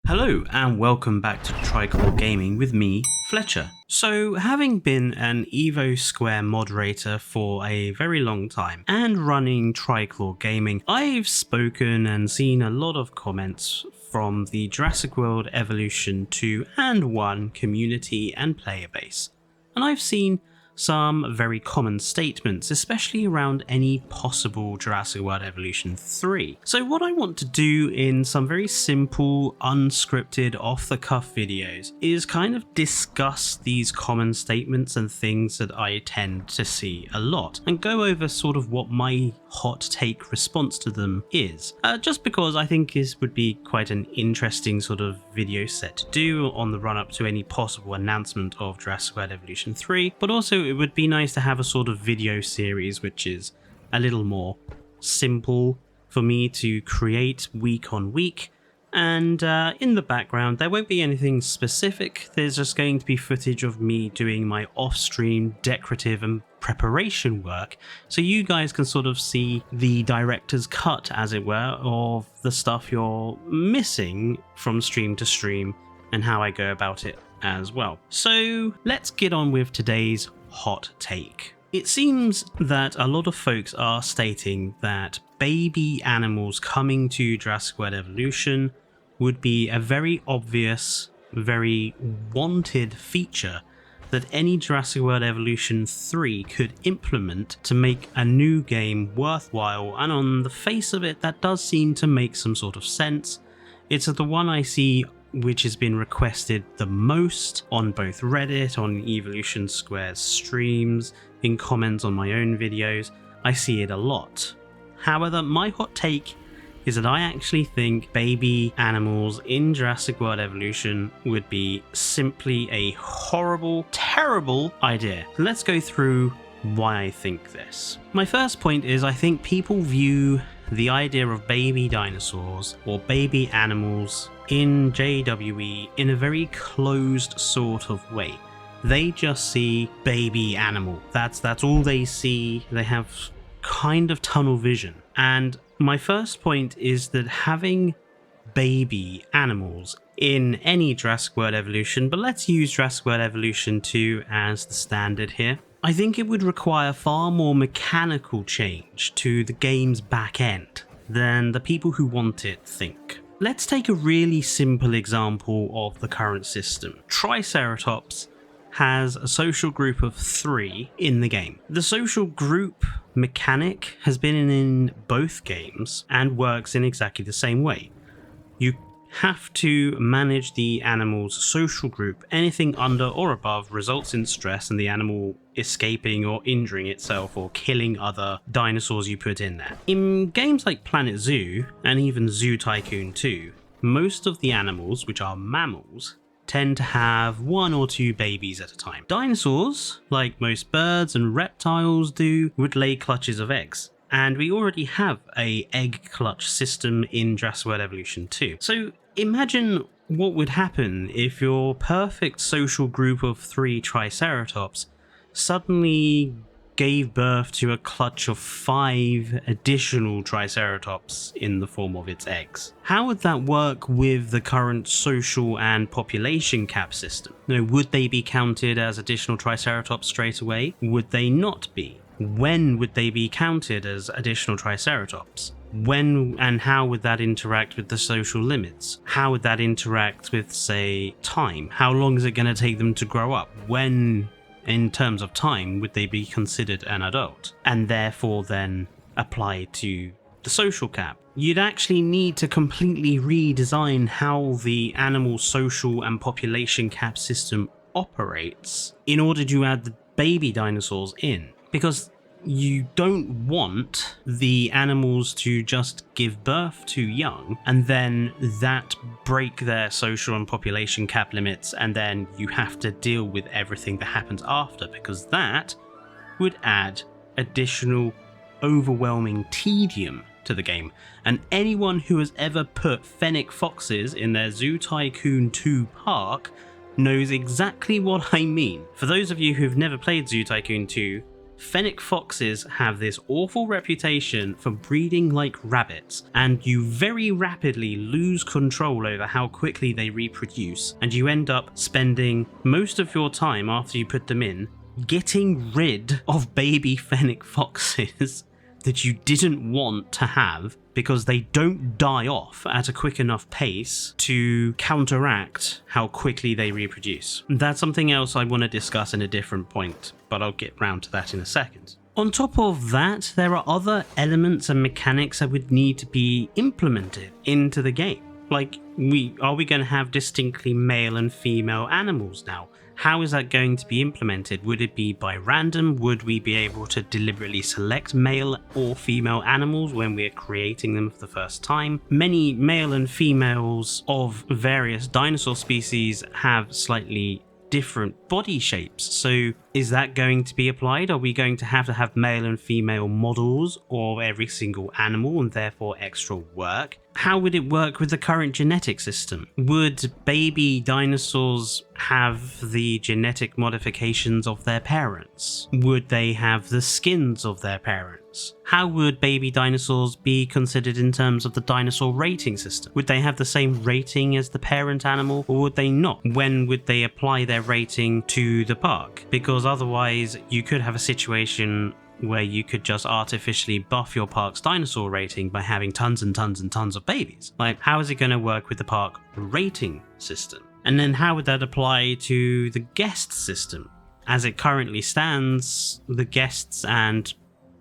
Hello and welcome back to Trichlor Gaming with me, Fletcher. So, having been an Evo Square moderator for a very long time and running Trichlor Gaming, I've spoken and seen a lot of comments from the Jurassic World Evolution 2 and 1 community and player base. And I've seen some very common statements, especially around any possible Jurassic World Evolution 3. So what I want to do in some very simple, unscripted, off-the-cuff videos is kind of discuss these common statements and things that I tend to see a lot, and go over sort of what my hot take response to them is. Just because I think this would be quite an interesting sort of video set to do on the run-up to any possible announcement of Jurassic World Evolution 3, but also it would be nice to have a sort of video series which is a little more simple for me to create week on week, and in the background there won't be anything specific. There's just going to be footage of me doing my off-stream decorative and preparation work, so you guys can sort of see the director's cut, as it were, of the stuff you're missing from stream to stream and how I go about it as well. So let's get on with today's hot take. It seems that a lot of folks are stating that baby animals coming to Jurassic World Evolution would be a very obvious, very wanted feature that any Jurassic World Evolution 3 could implement to make a new game worthwhile, and on the face of it that does seem to make some sort of sense. It's the one I see which has been requested the most on both Reddit, on Evolution Square's streams, in comments on my own videos. I see it a lot. However, my hot take is that I actually think baby animals in Jurassic World Evolution would be simply a horrible, terrible idea. Let's go through why I think this. My first point is I think people view the idea of baby dinosaurs or baby animals in JWE in a very closed sort of way. They just see baby animal. That's all they see. They have kind of tunnel vision. And my first point is that having baby animals in any Jurassic World Evolution, but let's use Jurassic World Evolution 2 as the standard here, I think it would require far more mechanical change to the game's back end than the people who want it think. Let's take a really simple example of the current system. Triceratops has a social group of 3 in the game. The social group mechanic has been in both games and works in exactly the same way. You have to manage the animal's social group. Anything under or above results in stress and the animal escaping or injuring itself or killing other dinosaurs you put in there. In games like Planet Zoo and even Zoo Tycoon 2, most of the animals, which are mammals, tend to have 1 or 2 babies at a time. Dinosaurs, like most birds and reptiles do, would lay clutches of eggs. And we already have a egg clutch system in Jurassic World Evolution 2. So imagine what would happen if your perfect social group of 3 Triceratops suddenly gave birth to a clutch of 5 additional Triceratops in the form of its eggs. How would that work with the current social and population cap system? Would they be counted as additional Triceratops straight away? Would they not be? When would they be counted as additional Triceratops? When and how would that interact with the social limits? How would that interact with, say, time? How long is it going to take them to grow up? When, in terms of time, would they be considered an adult? And therefore then apply to the social cap? You'd actually need to completely redesign how the animal social and population cap system operates in order to add the baby dinosaurs in. Because you don't want the animals to just give birth too young and then that break their social and population cap limits, and then you have to deal with everything that happens after, because that would add additional overwhelming tedium to the game. And anyone who has ever put fennec foxes in their Zoo Tycoon 2 park knows exactly what I mean. For those of you who've never played Zoo Tycoon 2, Fennec foxes have this awful reputation for breeding like rabbits, and you very rapidly lose control over how quickly they reproduce, and you end up spending most of your time after you put them in getting rid of baby fennec foxes that you didn't want to have because they don't die off at a quick enough pace to counteract how quickly they reproduce. That's something else I want to discuss in a different point, but I'll get round to that in a second. On top of that, there are other elements and mechanics that would need to be implemented into the game. Like, are we going to have distinctly male and female animals now? How is that going to be implemented? Would it be by random? Would we be able to deliberately select male or female animals when we're creating them for the first time? Many male and females of various dinosaur species have slightly different body shapes, so is that going to be applied? Are we going to have male and female models of every single animal and therefore extra work? How would it work with the current genetic system? Would baby dinosaurs have the genetic modifications of their parents? Would they have the skins of their parents? How would baby dinosaurs be considered in terms of the dinosaur rating system? Would they have the same rating as the parent animal, or would they not? When would they apply their rating to the park? Because otherwise you could have a situation where you could just artificially buff your park's dinosaur rating by having tons and tons and tons of babies. Like, how is it going to work with the park rating system? And then how would that apply to the guest system? As it currently stands, the guests and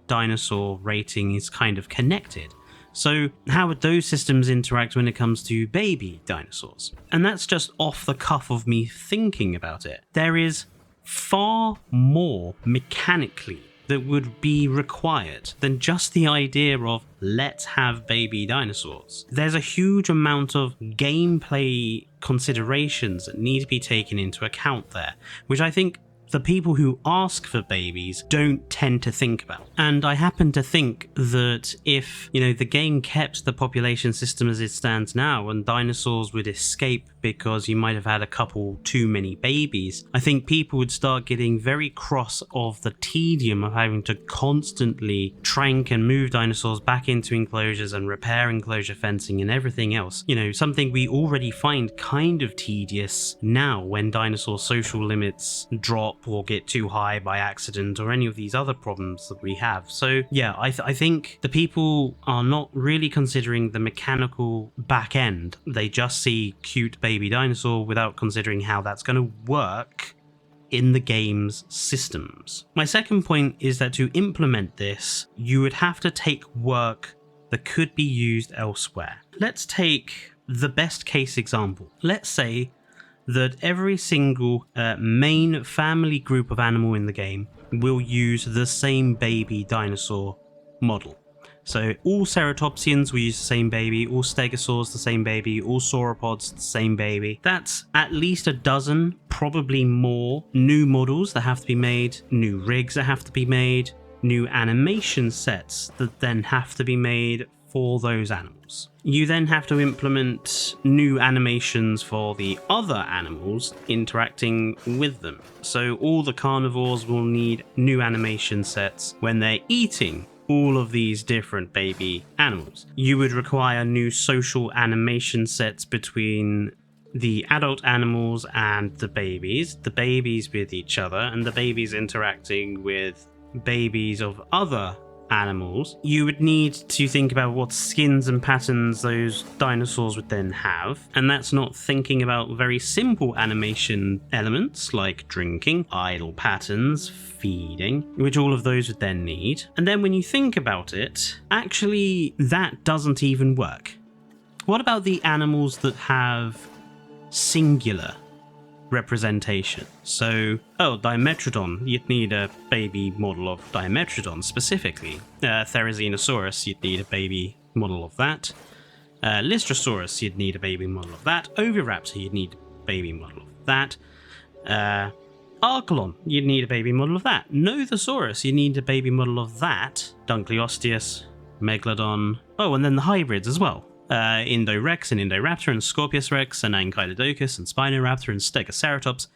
dinosaur rating is kind of connected. So how would those systems interact when it comes to baby dinosaurs? And that's just off the cuff of me thinking about it. There is far more mechanically that would be required than just the idea of let's have baby dinosaurs. There's a huge amount of gameplay considerations that need to be taken into account there, which I think the people who ask for babies don't tend to think about. And I happen to think that if, the game kept the population system as it stands now and dinosaurs would escape because you might have had a couple too many babies, I think people would start getting very cross of the tedium of having to constantly trank and move dinosaurs back into enclosures and repair enclosure fencing and everything else. Something we already find kind of tedious now when dinosaur social limits drop or get too high by accident or any of these other problems that we have. So yeah, I think the people are not really considering the mechanical back end. They just see cute baby dinosaur without considering how that's going to work in the game's systems. My second point is that to implement this, you would have to take work that could be used elsewhere. Let's take the best case example. Let's say that every single main family group of animal in the game will use the same baby dinosaur model. So all ceratopsians will use the same baby, all stegosaurs the same baby, all sauropods the same baby. That's at least a dozen, probably more, new models that have to be made, new rigs that have to be made, new animation sets that then have to be made for those animals. You then have to implement new animations for the other animals interacting with them. So all the carnivores will need new animation sets when they're eating all of these different baby animals. You would require new social animation sets between the adult animals and the babies with each other, and the babies interacting with babies of other animals. You would need to think about what skins and patterns those dinosaurs would then have, and that's not thinking about very simple animation elements like drinking, idle patterns, feeding, which all of those would then need. And then when you think about it, actually that doesn't even work. What about the animals that have singular representation? So, Dimetrodon, you'd need a baby model of Dimetrodon specifically. Therizinosaurus, you'd need a baby model of that. Lystrosaurus, you'd need a baby model of that. Oviraptor, you'd need a baby model of that. Archelon, you'd need a baby model of that. Nothosaurus, you need a baby model of that. Dunkleosteus, Megalodon. Oh, and then the hybrids as well. Indorex and Indoraptor and Scorpius Rex and Ankylodocus and Spinoraptor and Stegoceratops.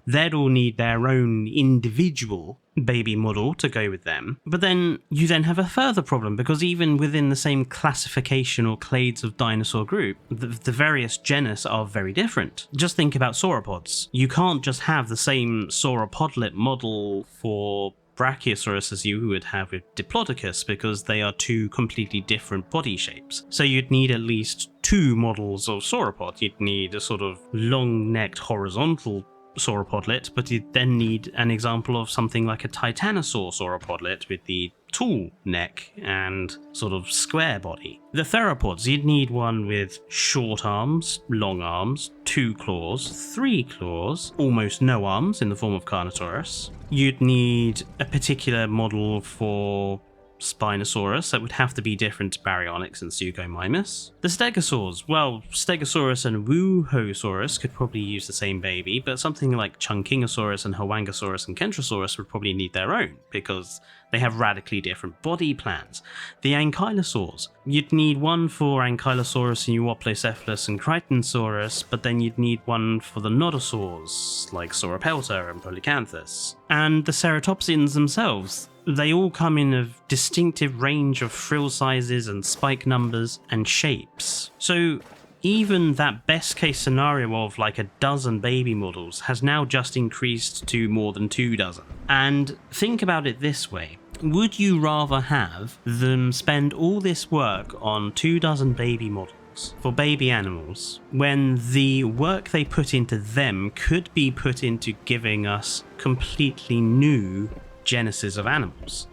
they'd all need their own individual baby model to go with them. But then you then have a further problem, because even within the same classification or clades of dinosaur group, the various genus are very different. Just think about sauropods. You can't just have the same sauropodlet model for Brachiosaurus as you would have with Diplodocus, because they are two completely different body shapes. So you'd need at least two models of sauropod. You'd need a sort of long-necked horizontal sauropodlet, but you'd then need an example of something like a titanosaur sauropodlet with the tall neck and sort of square body. The theropods, you'd need one with short arms, long arms, 2 claws, 3 claws, almost no arms in the form of Carnotaurus. You'd need a particular model for Spinosaurus that would have to be different to Baryonyx and Suchomimus. The Stegosaurs, well, Stegosaurus and Wuhosaurus could probably use the same baby, but something like Chunkingosaurus and Huangosaurus and Kentrosaurus would probably need their own, because they have radically different body plans. The Ankylosaurs, you'd need one for Ankylosaurus and Euoplocephalus and Crichtonsaurus, but then you'd need one for the Nodosaurs, like Sauropelta and Polycanthus. And the Ceratopsians themselves, they all come in a distinctive range of frill sizes and spike numbers and shapes. So even that best case scenario of like a dozen baby models has now just increased to more than 24. And think about it this way. Would you rather have them spend all this work on 24 baby models for baby animals when the work they put into them could be put into giving us completely new genesis of animals?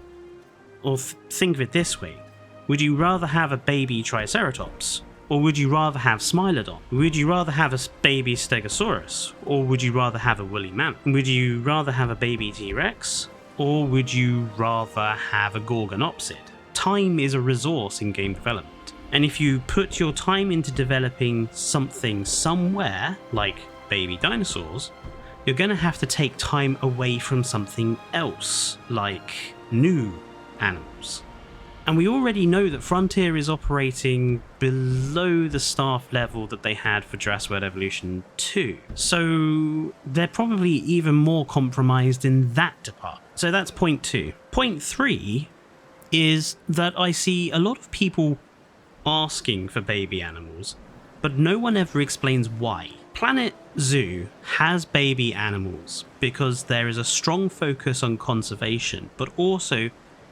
Or think of it this way. Would you rather have a baby Triceratops? Or would you rather have Smilodon? Would you rather have a baby Stegosaurus? Or would you rather have a woolly mammoth? Would you rather have a baby T-Rex? Or would you rather have a Gorgonopsid? Time is a resource in game development. And if you put your time into developing something somewhere, like baby dinosaurs, you're going to have to take time away from something else, like new animals. And we already know that Frontier is operating below the staff level that they had for Jurassic World Evolution 2. So they're probably even more compromised in that department. So that's point 2. Point 3 is that I see a lot of people asking for baby animals, but no one ever explains why. Planet Zoo has baby animals because there is a strong focus on conservation, but also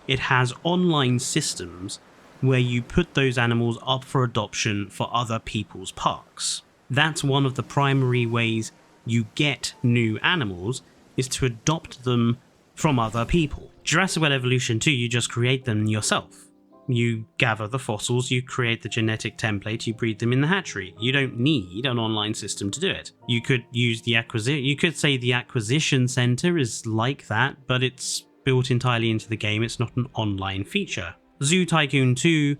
it has online systems where you put those animals up for adoption for other people's parks. That's one of the primary ways you get new animals, is to adopt them from other people. Jurassic World Evolution 2, you just create them yourself. You gather the fossils, you create the genetic template, you breed them in the hatchery. You don't need an online system to do it. You could use the you could say the acquisition center is like that, but it's built entirely into the game. It's not an online feature. Zoo Tycoon 2,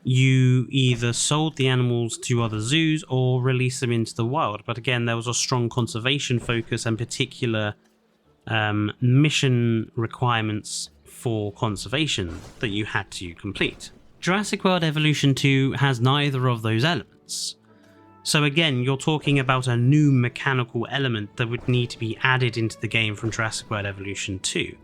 you either sold the animals to other zoos or released them into the wild. But again, there was a strong conservation focus and particular mission requirements for conservation that you had to complete. Jurassic World Evolution 2 has neither of those elements. So again, you're talking about a new mechanical element that would need to be added into the game from Jurassic World Evolution 2.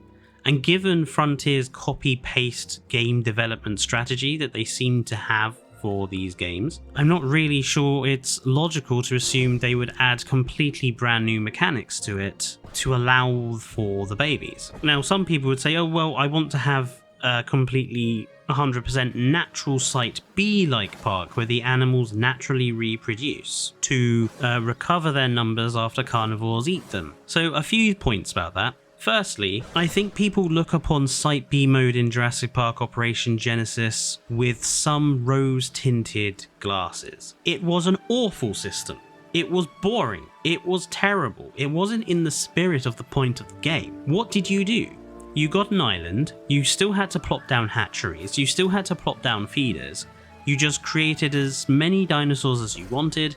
And given Frontier's copy-paste game development strategy that they seem to have for these games, I'm not really sure it's logical to assume they would add completely brand new mechanics to it to allow for the babies. Now, some people would say, oh well, I want to have a completely 100% natural site B-like park where the animals naturally reproduce to recover their numbers after carnivores eat them. So a few points about that. Firstly, I think people look upon Site B mode in Jurassic Park Operation Genesis with some rose-tinted glasses. It was an awful system. It was boring. It was terrible. It wasn't in the spirit of the point of the game. What did you do? You got an island, you still had to plop down hatcheries, you still had to plop down feeders, you just created as many dinosaurs as you wanted,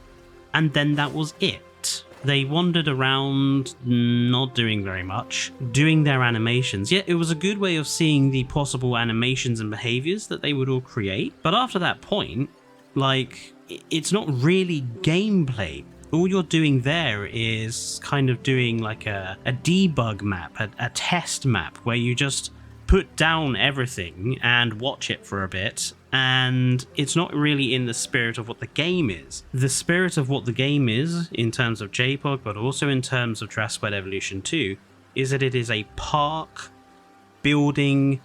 and then that was it. They wandered around, not doing very much, doing their animations. Yet it was a good way of seeing the possible animations and behaviors that they would all create. But after that point, like, it's not really gameplay. All you're doing there is kind of doing like a debug map, a test map, where you just put down everything and watch it for a bit, and it's not really in the spirit of what the game is. The spirit of what the game is, in terms of JPOG, but also in terms of Jurassic World Evolution 2, is that it is a park building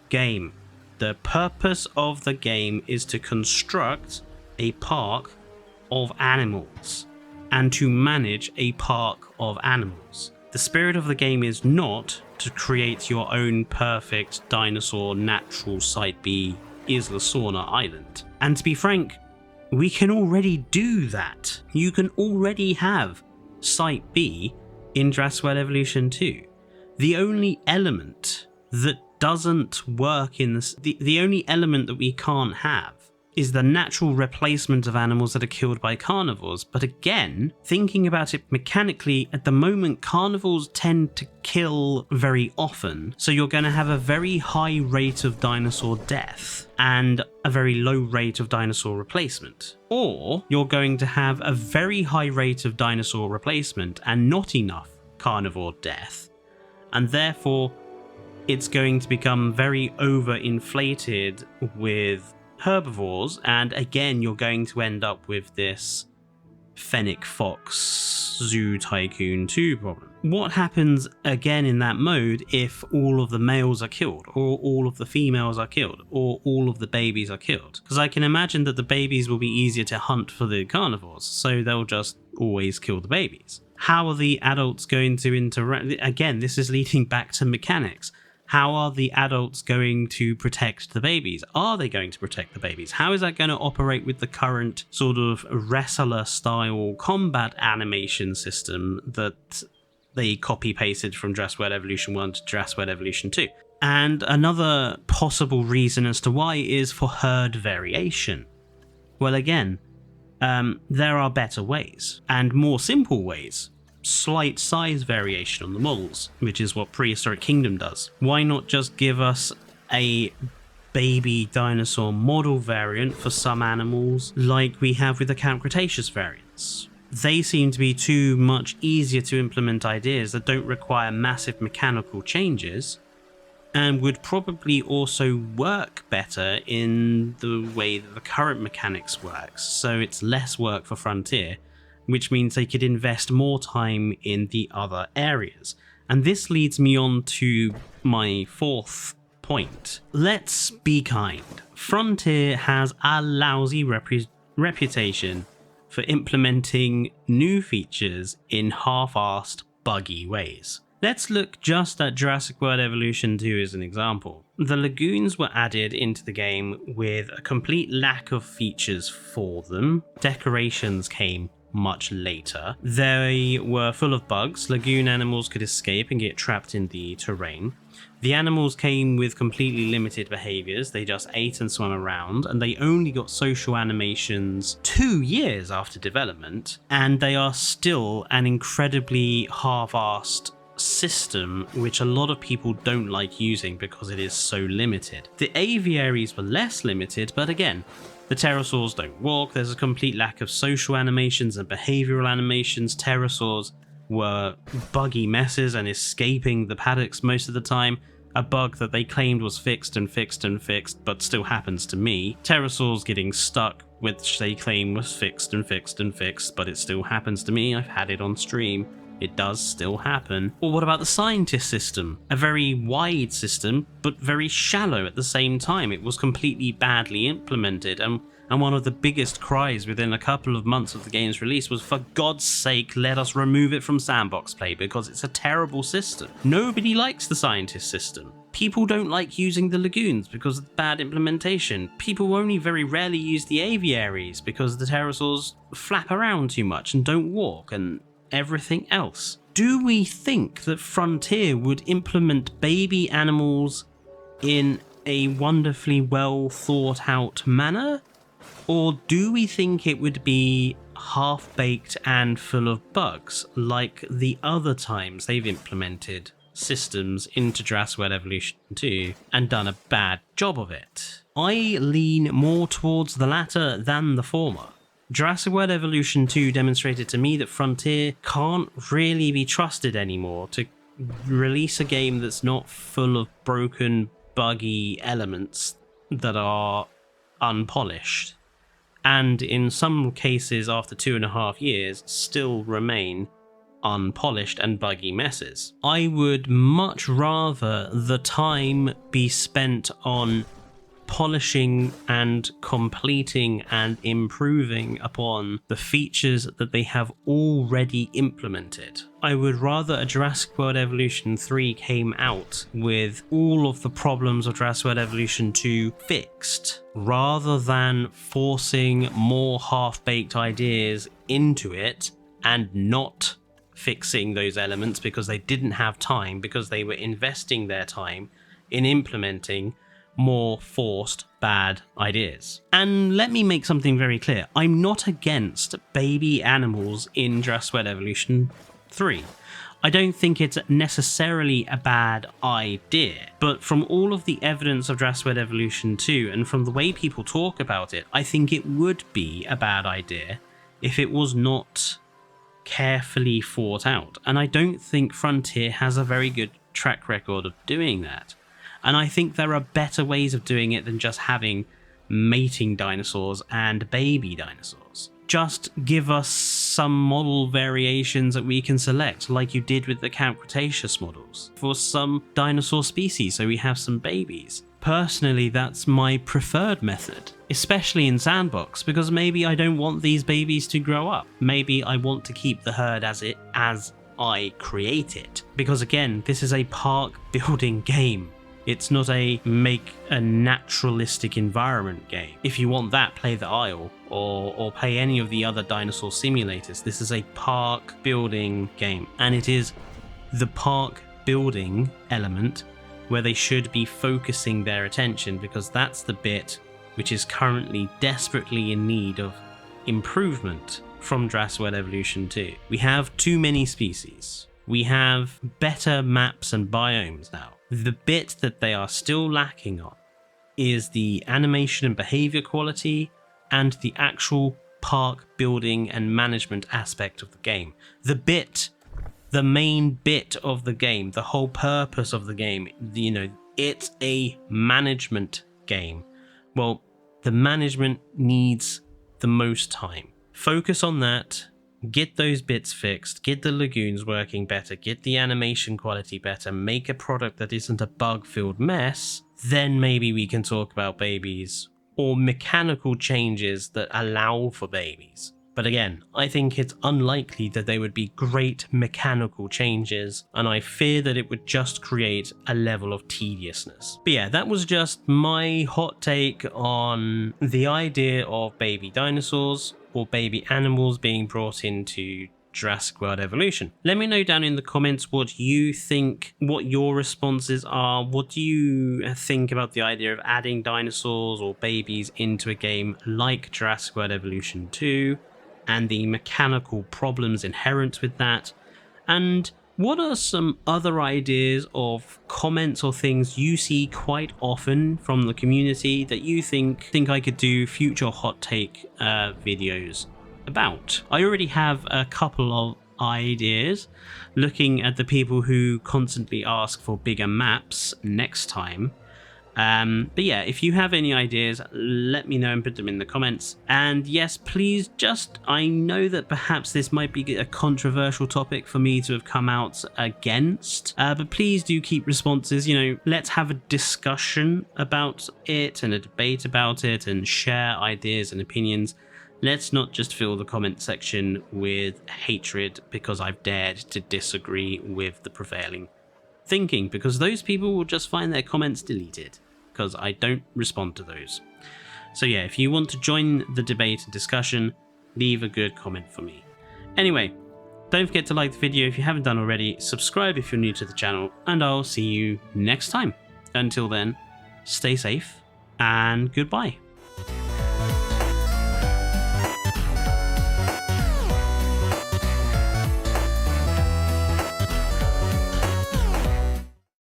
game. The purpose of the game is to construct a park of animals and to manage a park of animals. The spirit of the game is not to create your own perfect dinosaur natural Site B Isla Sorna Island. And to be frank, we can already do that. You can already have Site B in Jurassic World Evolution 2. The only element that doesn't work in this, the only element that we can't have is the natural replacement of animals that are killed by carnivores. But again, thinking about it mechanically, at the moment carnivores tend to kill very often, so you're going to have a very high rate of dinosaur death and a very low rate of dinosaur replacement. Or you're going to have a very high rate of dinosaur replacement and not enough carnivore death, and therefore it's going to become very overinflated with herbivores, and again you're going to end up with this Fennec Fox Zoo Tycoon 2 problem. What happens again in that mode if all of the males are killed, or all of the females are killed, or all of the babies are killed? Because I can imagine that the babies will be easier to hunt for the carnivores, so they'll just always kill the babies. How are the adults going to interact? Again, this is leading back to mechanics. How are the adults going to protect the babies? Are they going to protect the babies? How is that going to operate with the current sort of wrestler style combat animation system that they copy pasted from Jurassic World Evolution 1 to Jurassic World Evolution 2? And another possible reason as to why is for herd variation. Well, again, there are better ways and more simple ways. Slight size variation on the models, which is what Prehistoric Kingdom does. Why not just give us a baby dinosaur model variant for some animals like we have with the Camp Cretaceous variants? They seem to be too much easier to implement ideas that don't require massive mechanical changes, and would probably also work better in the way that the current mechanics works, so it's less work for Frontier, which means they could invest more time in the other areas. And this leads me on to my fourth point. Let's be kind. Frontier has a lousy reputation for implementing new features in half-assed, buggy ways. Let's look just at Jurassic World Evolution 2 as an example. The lagoons were added into the game with a complete lack of features for them. Decorations came much later. They were full of bugs. Lagoon animals could escape and get trapped in the terrain. The animals came with completely limited behaviors. They just ate and swam around, and they only got social animations 2 years after development, and they are still an incredibly half-assed system which a lot of people don't like using because it is so limited. The aviaries were less limited, but again, the pterosaurs don't walk. There's a complete lack of social animations and behavioral animations. Pterosaurs were buggy messes and escaping the paddocks most of the time, a bug that they claimed was fixed and fixed and fixed, but still happens to me. Pterosaurs getting stuck, which they claim was fixed and fixed and fixed, but it still happens to me. I've had it on stream. It does still happen. Or what about the scientist system? A very wide system, but very shallow at the same time. It was completely badly implemented, and one of the biggest cries within a couple of months of the game's release was, for God's sake, let us remove it from sandbox play because it's a terrible system. Nobody likes the scientist system. People don't like using the lagoons because of the bad implementation. People only very rarely use the aviaries because the pterosaurs flap around too much and don't walk, and everything else. Do we think that Frontier would implement baby animals in a wonderfully well thought out manner? Or do we think it would be half-baked and full of bugs like the other times they've implemented systems into Jurassic World Evolution 2 and done a bad job of it? I lean more towards the latter than the former. Jurassic World Evolution 2 demonstrated to me that Frontier can't really be trusted anymore to release a game that's not full of broken, buggy elements that are unpolished, and in some cases after 2.5 years still remain unpolished and buggy messes. I would much rather the time be spent on polishing and completing and improving upon the features that they have already implemented. I would rather a Jurassic World Evolution 3 came out with all of the problems of Jurassic World Evolution 2 fixed, rather than forcing more half-baked ideas into it and not fixing those elements because they didn't have time, because they were investing their time in implementing more forced bad ideas. And let me make something very clear. I'm not against baby animals in Jurassic World Evolution 3. I don't think it's necessarily a bad idea, but from all of the evidence of Jurassic World Evolution 2 and from the way people talk about it, I think it would be a bad idea if it was not carefully thought out. And I don't think Frontier has a very good track record of doing that. And I think there are better ways of doing it than just having mating dinosaurs and baby dinosaurs. Just give us some model variations that we can select, like you did with the Camp Cretaceous models, for some dinosaur species so we have some babies. Personally, that's my preferred method, especially in Sandbox, because maybe I don't want these babies to grow up. Maybe I want to keep the herd as I create it. Because again, this is a park building game. It's not a make a naturalistic environment game. If you want that, play the Isle or play any of the other dinosaur simulators. This is a park building game, and it is the park building element where they should be focusing their attention, because that's the bit which is currently desperately in need of improvement from Jurassic World Evolution 2. We have too many species. We have better maps and biomes now. The bit that they are still lacking on is the animation and behavior quality and the actual park building and management aspect of the game. The main bit of the game, the whole purpose of the game, it's a management game. Well, the management needs the most time. Focus on that. Get those bits fixed, get the lagoons working better, get the animation quality better, make a product that isn't a bug-filled mess, then maybe we can talk about babies or mechanical changes that allow for babies. But again, I think it's unlikely that they would be great mechanical changes, and I fear that it would just create a level of tediousness. But yeah, that was just my hot take on the idea of baby dinosaurs or baby animals being brought into Jurassic World Evolution. Let me know down in the comments what you think, what your responses are. What do you think about the idea of adding dinosaurs or babies into a game like Jurassic World Evolution 2 and the mechanical problems inherent with that? And what are some other ideas of comments or things you see quite often from the community that you think I could do future hot take videos about? I already have a couple of ideas, looking at the people who constantly ask for bigger maps next time. But yeah, if you have any ideas, let me know and put them in the comments. And yes, please I know that perhaps this might be a controversial topic for me to have come out against, but please do keep responses. Let's have a discussion about it and a debate about it and share ideas and opinions. Let's not just fill the comment section with hatred because I've dared to disagree with the prevailing thinking, because those people will just find their comments deleted, because I don't respond to those. So yeah, if you want to join the debate and discussion, leave a good comment for me. Anyway, don't forget to like the video if you haven't done already, subscribe if you're new to the channel, and I'll see you next time. Until then, stay safe and goodbye.